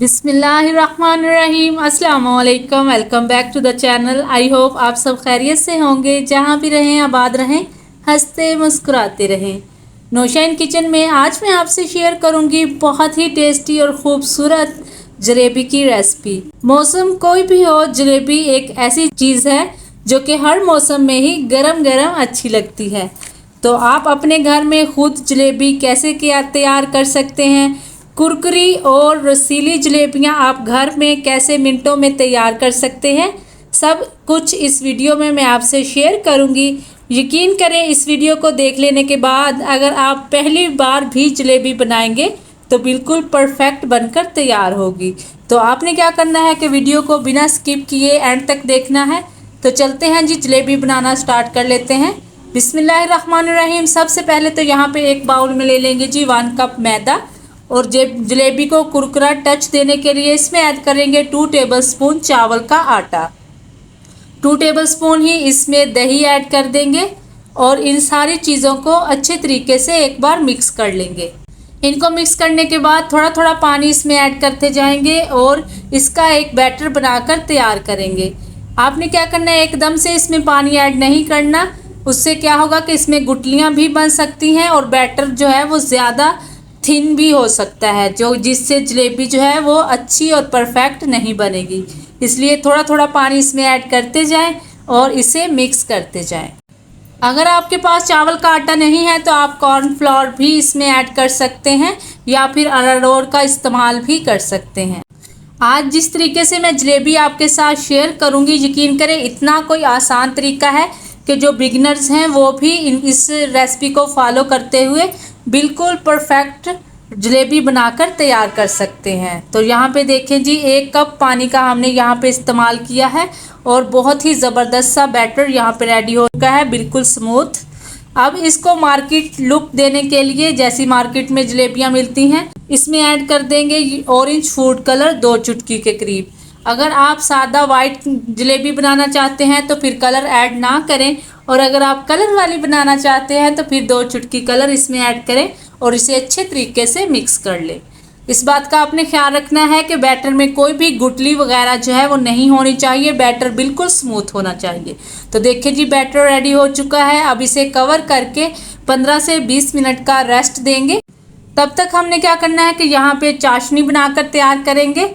बिस्मिल्लाहिर्रहमानिर्रहीम अस्सलाम वालेकुम। Welcome back to the channel. I hope आप सब खैरियत से होंगे, जहाँ भी रहें आबाद रहें, हंसते मुस्कुराते रहें। नौशाइन किचन में आज मैं आपसे शेयर करूंगी बहुत ही टेस्टी और ख़ूबसूरत जलेबी की रेसिपी। मौसम कोई भी हो, जलेबी एक ऐसी चीज़ है जो कि हर मौसम में ही गरम गरम अच्छी लगती है। तो आप अपने घर में खुद जलेबी कैसे तैयार कर सकते हैं, कुरकुरी और रसीली जलेबियां आप घर में कैसे मिनटों में तैयार कर सकते हैं, सब कुछ इस वीडियो में मैं आपसे शेयर करूंगी। यकीन करें, इस वीडियो को देख लेने के बाद अगर आप पहली बार भी जलेबी बनाएंगे तो बिल्कुल परफेक्ट बनकर तैयार होगी। तो आपने क्या करना है कि वीडियो को बिना स्किप किए एंड तक देखना है। तो चलते हैं जी, जलेबी बनाना स्टार्ट कर लेते हैं। बिस्मिल्लाहिर्रहमानिर्रहीम। सबसे पहले तो यहाँ पे एक बाउल में ले लेंगे जी 1 कप मैदा, और जलेबी को कुरकुरा टच देने के लिए इसमें ऐड करेंगे 2 टेबलस्पून चावल का आटा। 2 टेबलस्पून ही इसमें दही ऐड कर देंगे और इन सारी चीज़ों को अच्छे तरीके से एक बार मिक्स कर लेंगे। इनको मिक्स करने के बाद थोड़ा थोड़ा पानी इसमें ऐड करते जाएंगे और इसका एक बैटर बनाकर तैयार करेंगे। आपने क्या करना है, एकदम से इसमें पानी ऐड नहीं करना, उससे क्या होगा कि इसमें गुठलियाँ भी बन सकती हैं और बैटर जो है वो ज़्यादा थिन भी हो सकता है, जो जिससे जलेबी जो है वो अच्छी और परफेक्ट नहीं बनेगी। इसलिए थोड़ा थोड़ा पानी इसमें ऐड करते जाएं और इसे मिक्स करते जाएं। अगर आपके पास चावल का आटा नहीं है तो आप कॉर्नफ्लोर भी इसमें ऐड कर सकते हैं या फिर अरारोट का इस्तेमाल भी कर सकते हैं। आज जिस तरीके से मैं जलेबी आपके साथ शेयर करूंगी, यकीन करें इतना कोई आसान तरीका है कि जो बिगिनर्स हैं वो भी इस रेसिपी को फॉलो करते हुए बिल्कुल परफेक्ट जलेबी बनाकर तैयार कर सकते हैं। तो यहाँ पे देखें जी, 1 कप पानी का हमने यहाँ पे इस्तेमाल किया है और बहुत ही ज़बरदस्त सा बैटर यहाँ पे रेडी हो चुका है, बिल्कुल स्मूथ। अब इसको मार्केट लुक देने के लिए, जैसी मार्केट में जलेबियाँ मिलती हैं, इसमें ऐड कर देंगे ऑरेंज फूड कलर 2 चुटकी के करीब। अगर आप सादा वाइट जलेबी बनाना चाहते हैं तो फिर कलर ऐड ना करें, और अगर आप कलर वाली बनाना चाहते हैं तो फिर 2 चुटकी कलर इसमें ऐड करें और इसे अच्छे तरीके से मिक्स कर लें। इस बात का आपने ख्याल रखना है कि बैटर में कोई भी गुठली वगैरह जो है वो नहीं होनी चाहिए, बैटर बिल्कुल स्मूथ होना चाहिए। तो देखिए जी, बैटर रेडी हो चुका है। अब इसे कवर करके 15 से 20 मिनट का रेस्ट देंगे। तब तक हमने क्या करना है कि यहाँ पे चाशनी बनाकर तैयार करेंगे।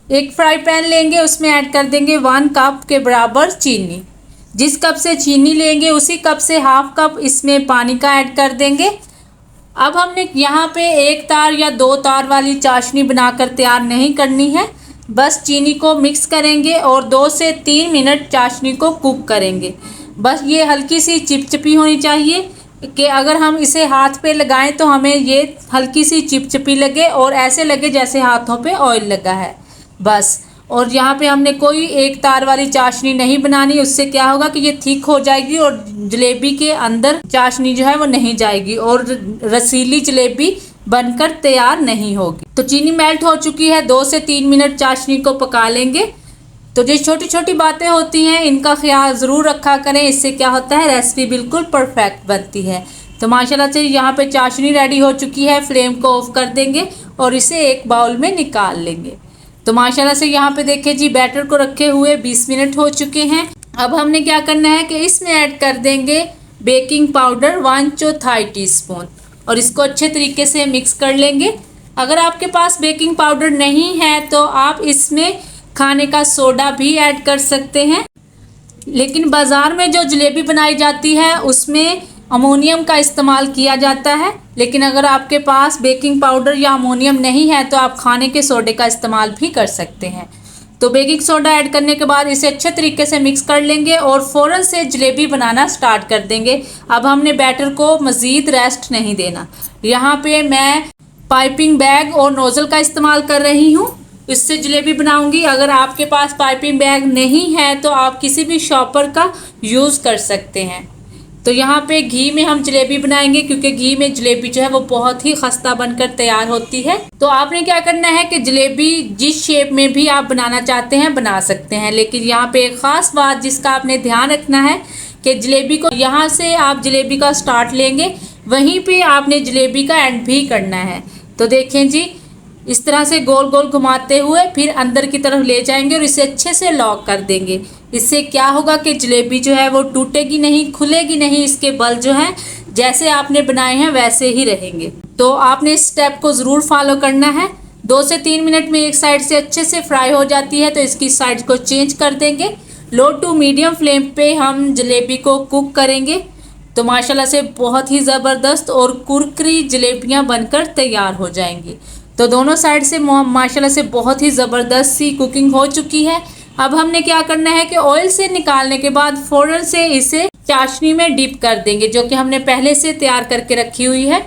एक फ्राई पैन लेंगे, उसमें ऐड कर देंगे 1 कप के बराबर चीनी। जिस कप से चीनी लेंगे उसी कप से हाफ कप इसमें पानी का ऐड कर देंगे। अब हमने यहाँ पे 1 तार या 2 तार वाली चाशनी बनाकर तैयार नहीं करनी है, बस चीनी को मिक्स करेंगे और 2 से 3 मिनट चाशनी को कुक करेंगे। बस ये हल्की सी चिपचिपी होनी चाहिए कि अगर हम इसे हाथ पे लगाएं तो हमें ये हल्की सी चिपचिपी लगे और ऐसे लगे जैसे हाथों पे ऑयल लगा है, बस। और यहाँ पे हमने कोई 1 तार वाली चाशनी नहीं बनानी, उससे क्या होगा कि ये थिक हो जाएगी और जलेबी के अंदर चाशनी जो है वो नहीं जाएगी और रसीली जलेबी बनकर तैयार नहीं होगी। तो चीनी मेल्ट हो चुकी है, 2 से 3 मिनट चाशनी को पका लेंगे। तो जो छोटी छोटी बातें होती हैं इनका ख्याल ज़रूर रखा करें, इससे क्या होता है रेसिपी बिल्कुल परफेक्ट बनती है। तो माशाल्लाह से यहाँ पे चाशनी रेडी हो चुकी है। फ्लेम को ऑफ कर देंगे और इसे एक बाउल में निकाल लेंगे। तो माशाल्लाह से यहाँ पे देखिए जी, बैटर को रखे हुए 20 मिनट हो चुके हैं। अब हमने क्या करना है कि इसमें ऐड कर देंगे बेकिंग पाउडर 1/4 टीस्पून और इसको अच्छे तरीके से मिक्स कर लेंगे। अगर आपके पास बेकिंग पाउडर नहीं है तो आप इसमें खाने का सोडा भी ऐड कर सकते हैं, लेकिन बाज़ार में जो जलेबी बनाई जाती है उसमें अमोनियम का इस्तेमाल किया जाता है। लेकिन अगर आपके पास बेकिंग पाउडर या अमोनियम नहीं है तो आप खाने के सोडे का इस्तेमाल भी कर सकते हैं। तो बेकिंग सोडा ऐड करने के बाद इसे अच्छे तरीके से मिक्स कर लेंगे और फ़ौरन से जलेबी बनाना स्टार्ट कर देंगे। अब हमने बैटर को मज़ीद रेस्ट नहीं देना। यहाँ पे मैं पाइपिंग बैग और नोज़ल का इस्तेमाल कर रही हूँ, इससे जलेबी बनाऊंगी। अगर आपके पास पाइपिंग बैग नहीं है तो आप किसी भी शॉपर का यूज़ कर सकते हैं। तो यहाँ पे घी में हम जलेबी बनाएंगे, क्योंकि घी में जलेबी जो है वो बहुत ही खस्ता बनकर तैयार होती है। तो आपने क्या करना है कि जलेबी जिस शेप में भी आप बनाना चाहते हैं बना सकते हैं, लेकिन यहाँ पे एक ख़ास बात जिसका आपने ध्यान रखना है कि जलेबी को यहाँ से आप जलेबी का स्टार्ट लेंगे, वहीं पे आपने जलेबी का एंड भी करना है। तो देखें जी, इस तरह से गोल गोल घुमाते हुए फिर अंदर की तरफ ले जाएंगे और इसे अच्छे से लॉक कर देंगे। इससे क्या होगा कि जलेबी जो है वो टूटेगी नहीं, खुलेगी नहीं, इसके बल जो है जैसे आपने बनाए हैं वैसे ही रहेंगे। तो आपने इस स्टेप को ज़रूर फॉलो करना है। 2 से 3 मिनट में एक साइड से अच्छे से फ्राई हो जाती है तो इसकी साइड को चेंज कर देंगे। लो टू मीडियम फ्लेम पे हम जलेबी को कुक करेंगे तो माशाल्लाह से बहुत ही ज़बरदस्त और कुरकुरी जलेबियां बनकर तैयार हो जाएंगी। तो दोनों साइड से माशाल्लाह से बहुत ही ज़बरदस्त सी कुकिंग हो चुकी है। अब हमने क्या करना है कि ऑयल से निकालने के बाद फ़ौरन से इसे चाशनी में डिप कर देंगे, जो कि हमने पहले से तैयार करके रखी हुई है।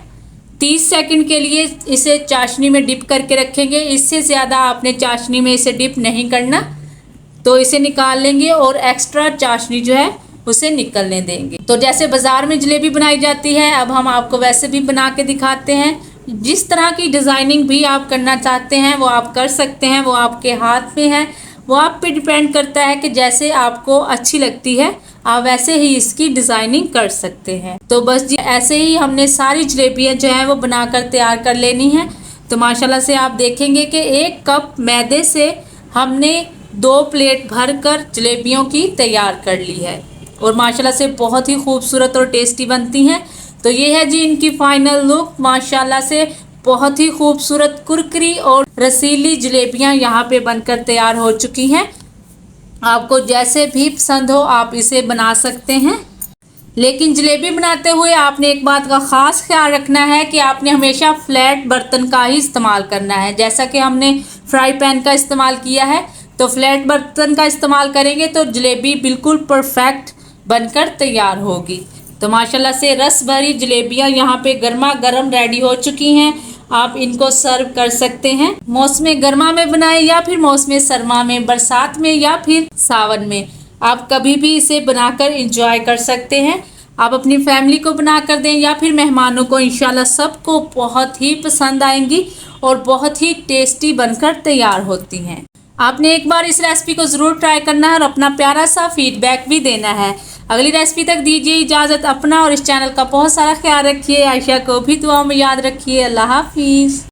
30 सेकंड के लिए इसे चाशनी में डिप करके रखेंगे। इससे ज़्यादा आपने चाशनी में इसे डिप नहीं करना। तो इसे निकाल लेंगे और एक्स्ट्रा चाशनी जो है उसे निकलने देंगे। तो जैसे बाज़ार में जलेबी बनाई जाती है अब हम आपको वैसे भी बना के दिखाते हैं। जिस तरह की डिज़ाइनिंग भी आप करना चाहते हैं वो आप कर सकते हैं, वो आपके हाथ में है, वो आप पे डिपेंड करता है कि जैसे आपको अच्छी लगती है आप वैसे ही इसकी डिज़ाइनिंग कर सकते हैं। तो बस जी ऐसे ही हमने सारी जलेबियाँ जो हैं वो बनाकर तैयार कर लेनी है। तो माशाल्लाह से आप देखेंगे कि 1 कप मैदे से हमने 2 प्लेट भर कर जलेबियों की तैयार कर ली है और माशाल्लाह से बहुत ही खूबसूरत और टेस्टी बनती हैं। तो ये है जी इनकी फाइनल लुक। माशाल्लाह से बहुत ही खूबसूरत कुरकुरी और रसीली जलेबियां यहाँ पे बनकर तैयार हो चुकी हैं। आपको जैसे भी पसंद हो आप इसे बना सकते हैं, लेकिन जलेबी बनाते हुए आपने एक बात का ख़ास ख्याल रखना है कि आपने हमेशा फ्लैट बर्तन का ही इस्तेमाल करना है। जैसा कि हमने फ्राई पैन का इस्तेमाल किया है तो फ्लैट बर्तन का इस्तेमाल करेंगे तो जलेबी बिल्कुल परफेक्ट बनकर तैयार होगी। तो माशाल्लाह से रस भरी जलेबियाँ यहाँ पे गर्मा गर्म रेडी हो चुकी हैं। आप इनको सर्व कर सकते हैं। मौसम गर्मा में बनाएं या फिर मौसम सरमा में, बरसात में या फिर सावन में, आप कभी भी इसे बनाकर इंजॉय कर सकते हैं। आप अपनी फैमिली को बना कर दें या फिर मेहमानों को, इंशाल्लाह सबको बहुत ही पसंद आएंगी और बहुत ही टेस्टी बनकर तैयार होती हैं। आपने एक बार इस रेसिपी को ज़रूर ट्राई करना है और अपना प्यारा सा फीडबैक भी देना है। अगली रेसिपी तक दीजिए इजाज़त। अपना और इस चैनल का बहुत सारा ख्याल रखिए। आयशा को भी दुआ में याद रखिए। अल्लाह हाफिज़।